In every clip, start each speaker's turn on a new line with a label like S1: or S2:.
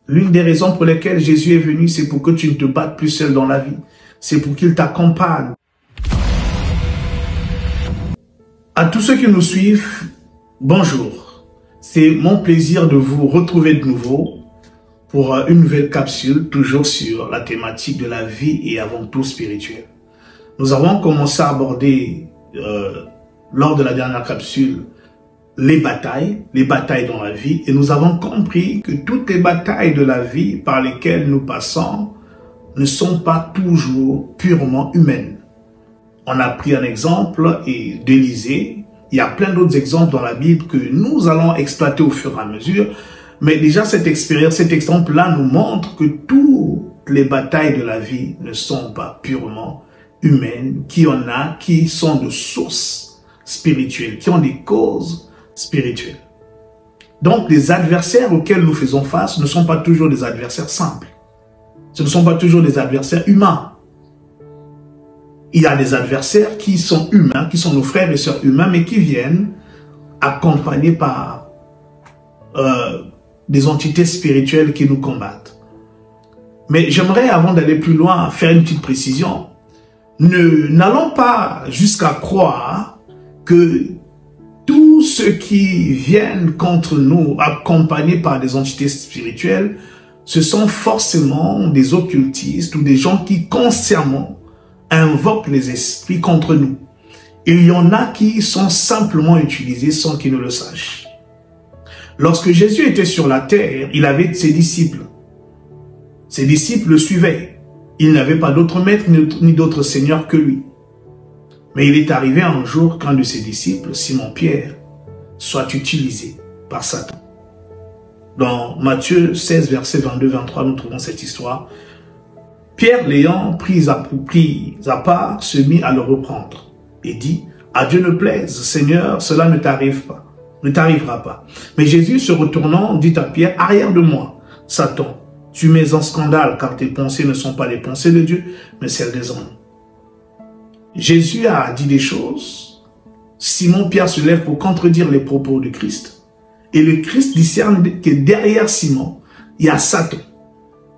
S1: L'une des raisons pour lesquelles Jésus est venu, c'est pour que tu ne te battes plus seul dans la vie. C'est pour qu'il t'accompagne. À tous ceux qui nous suivent, bonjour. C'est mon plaisir de vous retrouver de nouveau pour une nouvelle capsule, toujours sur la thématique de la vie et avant tout spirituelle. Nous avons commencé à aborder, lors de la dernière capsule, les batailles dans la vie, et nous avons compris que toutes les batailles de la vie par lesquelles nous passons ne sont pas toujours purement humaines. On a pris un exemple d'Élisée. Il y a plein d'autres exemples dans la Bible que nous allons exploiter au fur et à mesure. Mais déjà, cette expérience, cet exemple-là nous montre que toutes les batailles de la vie ne sont pas purement humaines, qu'il y en a qui sont de sources spirituelles, qui ont des causes spirituelles. Donc, les adversaires auxquels nous faisons face ne sont pas toujours des adversaires simples. Ce ne sont pas toujours des adversaires humains. Il y a des adversaires qui sont humains, qui sont nos frères et sœurs humains, mais qui viennent accompagnés par des entités spirituelles qui nous combattent. Mais j'aimerais, avant d'aller plus loin, faire une petite précision. N'allons pas jusqu'à croire que tous ceux qui viennent contre nous, accompagnés par des entités spirituelles, ce sont forcément des occultistes ou des gens qui consciemment invoquent les esprits contre nous. Il y en a qui sont simplement utilisés sans qu'ils ne le sachent. Lorsque Jésus était sur la terre, il avait ses disciples. Ses disciples le suivaient. Il n'avait pas d'autre maître ni d'autre seigneur que lui. Mais il est arrivé un jour qu'un de ses disciples, Simon-Pierre, soit utilisé par Satan. Dans Matthieu 16, versets 22-23, nous trouvons cette histoire. Pierre, l'ayant pris à part, se mit à le reprendre et dit, « À Dieu ne plaise, Seigneur, cela ne t'arrivera pas. » Mais Jésus, se retournant, dit à Pierre, « Arrière de moi, Satan, tu mets en scandale, car tes pensées ne sont pas les pensées de Dieu, mais celles des hommes. » Jésus a dit des choses. Simon-Pierre se lève pour contredire les propos de Christ. Et le Christ discerne que derrière Simon, il y a Satan.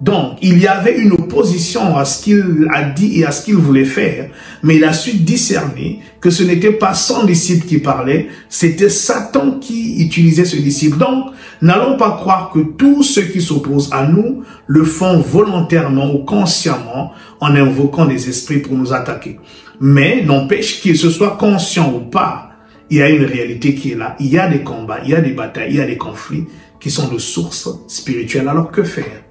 S1: Donc, il y avait une opposition à ce qu'il a dit et à ce qu'il voulait faire. Mais il a su discerner que ce n'était pas son disciple qui parlait, c'était Satan qui utilisait ce disciple. Donc, n'allons pas croire que tous ceux qui s'opposent à nous le font volontairement ou consciemment en invoquant des esprits pour nous attaquer. Mais n'empêche qu'il se soit conscient ou pas, il y a une réalité qui est là. Il y a des combats, il y a des batailles, il y a des conflits qui sont de sources spirituelles. Alors que faire?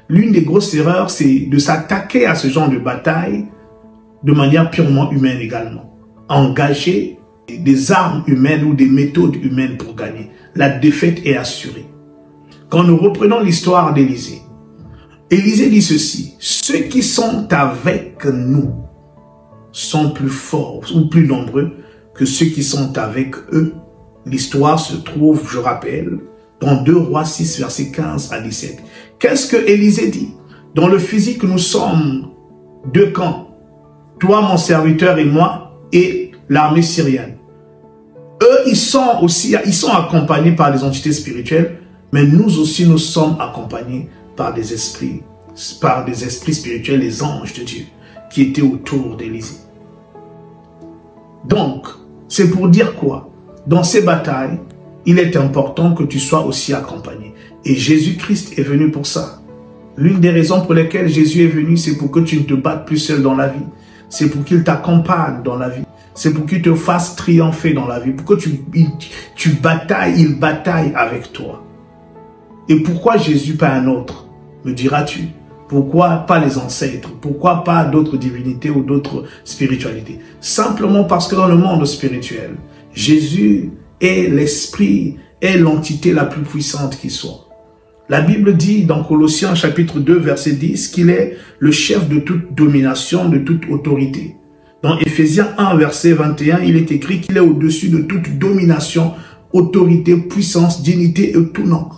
S1: L'une des grosses erreurs, c'est de s'attaquer à ce genre de bataille de manière purement humaine également. Engager des armes humaines ou des méthodes humaines pour gagner. La défaite est assurée. Quand nous reprenons l'histoire d'Élisée, Élisée dit ceci, « Ceux qui sont avec nous sont plus forts ou plus nombreux que ceux qui sont avec eux. » L'histoire se trouve, je rappelle, dans 2 Rois 6, versets 15 à 17. Qu'est-ce que Élisée dit? Dans le physique, nous sommes 2 camps. Toi, mon serviteur, et moi, et l'armée syrienne. Eux, ils sont accompagnés par des entités spirituelles, mais nous aussi, nous sommes accompagnés par des esprits spirituels, les anges de Dieu, qui étaient autour d'Élisée. Donc, c'est pour dire quoi? Dans ces batailles, il est important que tu sois aussi accompagné. Et Jésus-Christ est venu pour ça. L'une des raisons pour lesquelles Jésus est venu, c'est pour que tu ne te battes plus seul dans la vie. C'est pour qu'il t'accompagne dans la vie. C'est pour qu'il te fasse triompher dans la vie. Pour que tu batailles, il bataille avec toi. Et pourquoi Jésus pas un autre, me diras-tu? Pourquoi pas les ancêtres? Pourquoi pas d'autres divinités ou d'autres spiritualités? Simplement parce que dans le monde spirituel, Jésus est l'esprit, est l'entité la plus puissante qui soit. La Bible dit dans Colossiens chapitre 2 verset 10 qu'il est le chef de toute domination, de toute autorité. Dans Éphésiens 1 verset 21, il est écrit qu'il est au-dessus de toute domination, autorité, puissance, dignité et tout nom.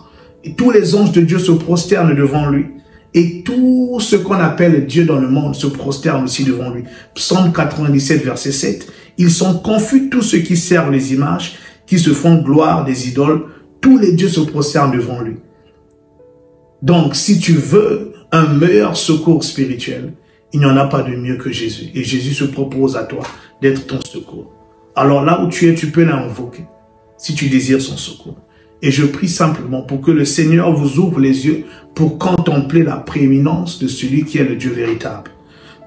S1: Et tous les anges de Dieu se prosternent devant lui. Et tout ce qu'on appelle Dieu dans le monde se prosterne aussi devant lui. Psaume 97 verset 7. Ils sont confus tous ceux qui servent les images, qui se font gloire des idoles. Tous les dieux se prosternent devant lui. Donc, si tu veux un meilleur secours spirituel, il n'y en a pas de mieux que Jésus. Et Jésus se propose à toi d'être ton secours. Alors là où tu es, tu peux l'invoquer, si tu désires son secours. Et je prie simplement pour que le Seigneur vous ouvre les yeux pour contempler la prééminence de celui qui est le Dieu véritable,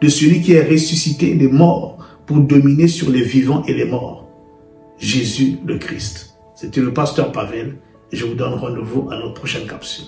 S1: de celui qui est ressuscité des morts pour dominer sur les vivants et les morts. Jésus le Christ. C'était le pasteur Pavel et je vous donne rendez-vous à notre prochaine capsule.